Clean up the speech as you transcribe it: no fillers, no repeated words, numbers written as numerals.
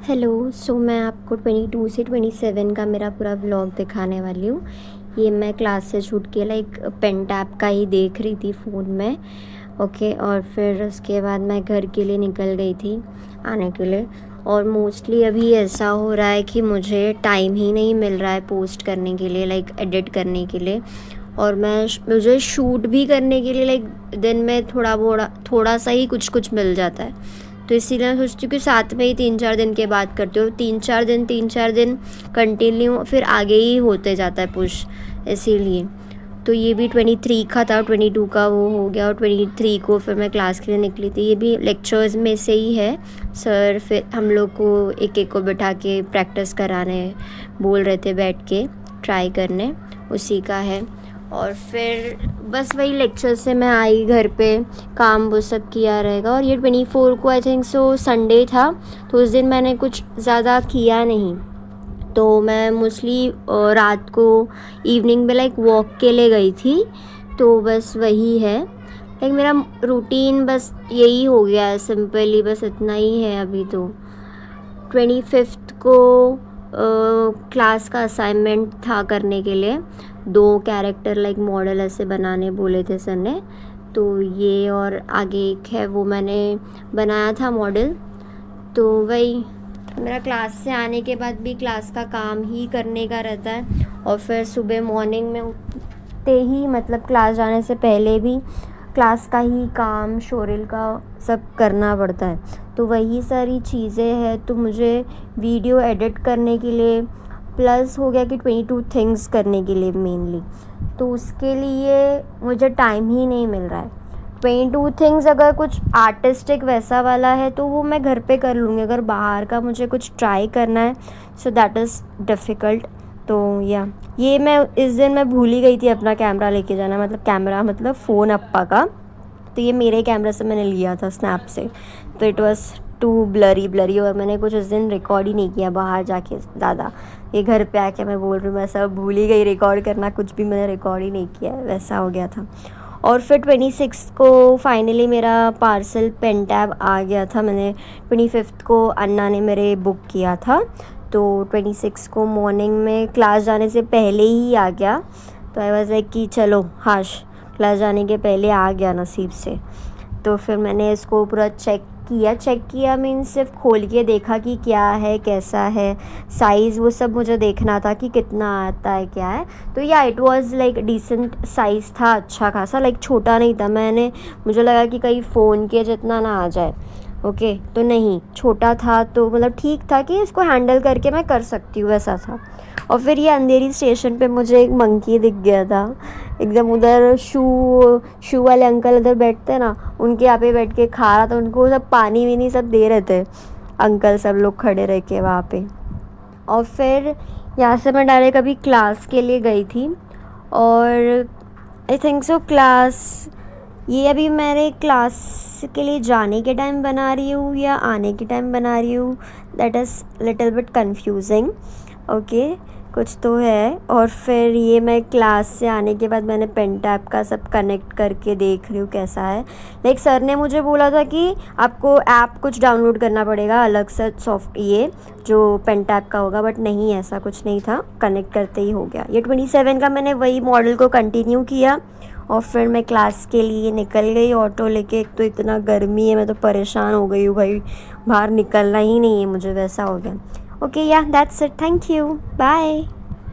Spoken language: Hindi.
हेलो। मैं आपको 22 से 27 का मेरा पूरा व्लॉग दिखाने वाली हूँ। ये मैं क्लास से छूट के लाइक पेन टैप का ही देख रही थी फ़ोन में। ओके, और फिर उसके बाद मैं घर के लिए निकल गई थी आने के लिए। और मोस्टली अभी ऐसा हो रहा है कि मुझे टाइम ही नहीं मिल रहा है पोस्ट करने के लिए, लाइक एडिट करने के लिए। और मुझे शूट भी करने के लिए लाइक दिन में थोड़ा सा ही कुछ मिल जाता है। तो इसीलिए मैं सोचती हूँ कि साथ में ही 3-4 दिन के बाद करती हूँ। 3-4 दिन कंटिन्यू फिर आगे ही होते जाता है पुश, इसीलिए। तो ये भी 23 का था, 22 का वो हो गया, और 23 को फिर मैं क्लास के लिए निकली थी। ये भी लेक्चर्स में से ही है। सर फिर हम लोग को एक एक को बिठा के प्रैक्टिस कराने बोल रहे थे, बैठ के ट्राई करने, उसी का है। और फिर बस वही लेक्चर से मैं आई घर पे, काम वो सब किया रहेगा। और ये 24 को आई थिंक सो संडे था, तो उस दिन मैंने कुछ ज़्यादा किया नहीं। तो मैं मोस्टली रात को इवनिंग में लाइक वॉक के लिए गई थी। तो बस वही है, लाइक मेरा रूटीन बस यही हो गया है, सिंपली बस इतना ही है अभी। तो 25 को क्लास का असाइनमेंट था करने के लिए, 2 कैरेक्टर लाइक मॉडल ऐसे बनाने बोले थे सर ने। तो ये और आगे एक है, वो मैंने बनाया था मॉडल। तो वही मेरा क्लास से आने के बाद भी क्लास का काम ही करने का रहता है। और फिर सुबह मॉर्निंग में उठते ही मतलब क्लास जाने से पहले भी क्लास का ही काम, शोरिल का सब करना पड़ता है। तो वही सारी चीज़ें हैं। तो मुझे वीडियो एडिट करने के लिए प्लस हो गया कि 22 थिंग्स करने के लिए मेनली, तो उसके लिए मुझे टाइम ही नहीं मिल रहा है। 22 थिंग्स अगर कुछ आर्टिस्टिक वैसा वाला है तो वो मैं घर पे कर लूँगी। अगर बाहर का मुझे कुछ ट्राई करना है सो दैट इज़ डिफ़िकल्ट। तो या ये मैं इस दिन मैं भूल ही गई थी अपना कैमरा लेके जाना, मतलब फ़ोन अप्पा का। तो ये मेरे कैमरे से मैंने लिया था स्नैप से, तो इट वाज टू ब्लरी और मैंने कुछ उस दिन रिकॉर्ड ही नहीं किया बाहर जाके ज़्यादा। ये घर पे आके मैं बोल रही हूँ मैं सब भूल ही गई रिकॉर्ड करना, कुछ भी मैंने रिकॉर्ड ही नहीं किया, वैसा हो गया था। और फिर 26 को फाइनली मेरा पार्सल पेन टैब आ गया था। मैंने 25 को अन्ना ने मेरे बुक किया था, तो 26 को मॉर्निंग में क्लास जाने से पहले ही आ गया। तो आई वाज लाइक कि चलो हाश, क्लास जाने के पहले आ गया नसीब से। तो फिर मैंने इसको पूरा चेक किया मीन्स सिर्फ खोल के देखा कि क्या है, कैसा है, साइज़ वो सब मुझे देखना था कि कितना आता है, क्या है। तो yeah it was like decent size था, अच्छा खासा, लाइक छोटा नहीं था। मुझे लगा कि कहीं फ़ोन के जितना ना आ जाए। ओके, तो नहीं, छोटा था, तो मतलब ठीक था कि इसको हैंडल करके मैं कर सकती हूँ, वैसा था। और फिर ये अंधेरी स्टेशन पे मुझे एक मंकी दिख गया था एकदम उधर, शू वाले अंकल उधर बैठते हैं ना, उनके यहाँ पे बैठ के खा रहा था। उनको सब पानी वीनी सब दे रहे थे अंकल, सब लोग खड़े रह के वहाँ पे। और फिर यहाँ से मैं डायरेक्ट अभी क्लास के लिए गई थी। और आई थिंक सो ये अभी मेरे क्लास के लिए जाने के टाइम बना रही हूँ या आने के टाइम बना रही हूँ, that is little bit confusing. Okay, कुछ तो है। और फिर ये मैं क्लास से आने के बाद मैंने पेन टैप का सब कनेक्ट करके देख रही हूँ कैसा है। लाइक सर ने मुझे बोला था कि आपको ऐप कुछ डाउनलोड करना पड़ेगा अलग से, सॉफ्ट ये जो पेन टैप का होगा, बट नहीं, ऐसा कुछ नहीं था, कनेक्ट करते ही हो गया। ये 27 का मैंने वही मॉडल को कंटिन्यू किया। और फिर मैं क्लास के लिए निकल गई ऑटो लेके। एक तो इतना गर्मी है, मैं तो परेशान हो गई हूँ भाई, बाहर निकलना ही नहीं है मुझे, वैसा हो गया। Okay, yeah that's it, thank you, bye.